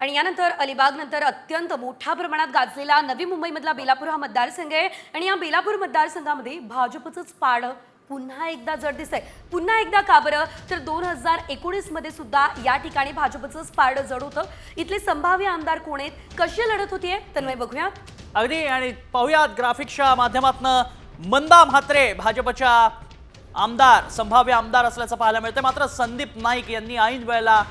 आणि यानंतर अलिबागनंतर अत्यंत मोठ्या प्रमाणात गाजलेला नवी मुंबईमधला बेलापूर हा मतदारसंघ आहे आणि या बेलापूर मतदारसंघामध्ये भाजपचंच पारडं पुन्हा एकदा जड दिसतंय. पुन्हा एकदा का बरं? तर 2019 मध्ये सुद्धा या ठिकाणी भाजपचंच पारडं जड होतं. इथले संभाव्य आमदार कोण आहेत, कशी लढत होतीये तन्मय बघूया. अगदी आणि पाहुयात ग्राफिक्सच्या माध्यमातून मंदा म्हात्रे भाजपच्या आमदार संभाव्य आमदार असल्याचं पाहायला मिळतं. मात्र संदीप नाईक यांनी ऐन वेळेला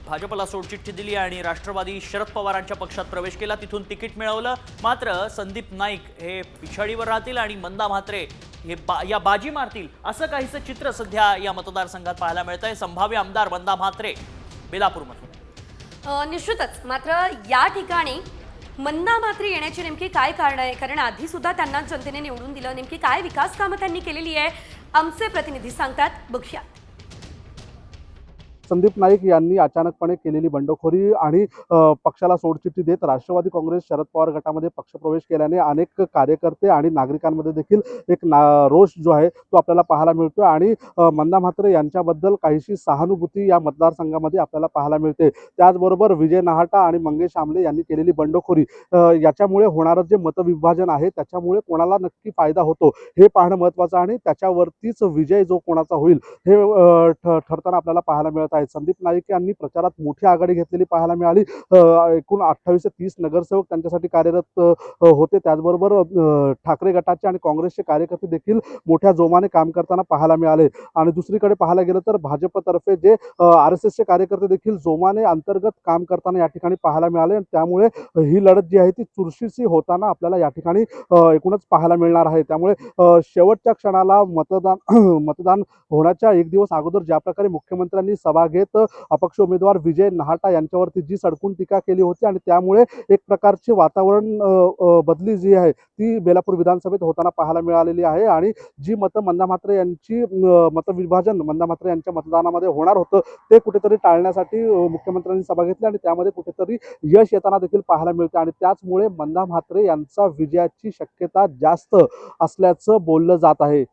भाजपला सोडचिठ्ठी दिली आणि राष्ट्रवादी शरद पवारांच्या पक्षात प्रवेश केला, तिथून तिकीट मिळवलं. मात्र संदीप नाईक हे पिछाडीवर राहतील आणि मंदा म्हात्रे हे या बाजी मारतील असं काहीसं चित्र सध्या या मतदारसंघात पाहायला मिळतंय. संभाव्य आमदार मंदा म्हात्रे बेलापूरमधून. निश्चितच. मात्र या ठिकाणी मंदा म्हात्रे येण्याची नेमकी काय कारण आहे? कारण आधी सुद्धा त्यांना जनतेने निवडून दिलं. नेमकी काय विकास कामं त्यांनी केलेली आहे, आमचे प्रतिनिधी सांगतात, बघूया. संदीप नाईक यांनी अचानकपणे केलेली बंडखोरी आणि पक्षाला सोडचिठ्ठी देत राष्ट्रवादी काँग्रेस शरद पवार गटामध्ये पक्षप्रवेश केल्याने अनेक कार्यकर्ते आणि नागरिकांमध्ये देखील एक रोष जो आहे तो आपल्याला पाहायला मिळतो आणि मंदा म्हात्रे यांच्याबद्दल काहीशी सहानुभूती या मतदारसंघामध्ये आपल्याला पाहायला मिळते. त्याचबरोबर विजय नाहटा आणि मंगेश आमले यांनी केलेली बंडखोरी याच्यामुळे होणारं जे मतविभाजन आहे त्याच्यामुळे कोणाला नक्की फायदा होतो हे पाहणं महत्त्वाचं आणि त्याच्यावरतीच विजय जो कोणाचा होईल हे ठरताना आपल्याला पाहायला मिळत. संदीप नाईक यांनी प्रचारात मोठी आघाडी घेतलेली पाहायला मिळाली. एकूण 28 ते 30 नगरसेवक त्यांच्यासाठी कार्यरत होते. त्याचबरोबर ठाकरे गटाचे आणि काँग्रेसचे कार्यकर्ते देखील मोठ्या जोमाने काम करताना पाहायला मिळाले. आणि दुसरीकडे पाहायला गेलं तर भाजपतर्फे जे RSSचे कार्यकर्ते देखील जोमाने अंतर्गत काम करताना या ठिकाणी पाहायला मिळाले. त्यामुळे ही लढत जी आहे ती चुरशीची होताना आपल्याला या ठिकाणी एकूणच पाहायला मिळणार आहे. त्यामुळे शेवटच्या क्षणाला मतदान होण्याच्या एक दिवस अगोदर ज्या प्रकारे मुख्यमंत्र्यांनी सभा घेत अपक्ष उमेदवार विजय नाहटा यांच्यावरती जी सडकून टीका केली होती आणि त्यामुळे एक प्रकारचे वातावरण बदली जी आहे ती बेलापूर विधानसभेत होताना पाहायला मिळालेली आहे. आणि जी मतं मंदा म्हात्रे यांची मतविभाजन मंदा म्हात्रे यांच्या मतदानामध्ये होणार होतं ते कुठेतरी टाळण्यासाठी मुख्यमंत्र्यांनी सभा घेतली आणि त्यामध्ये कुठेतरी यश येताना देखील पाहायला मिळते आणि त्याचमुळे मंदा म्हात्रे यांचा विजयाची शक्यता जास्त असल्याचं बोललं जात आहे.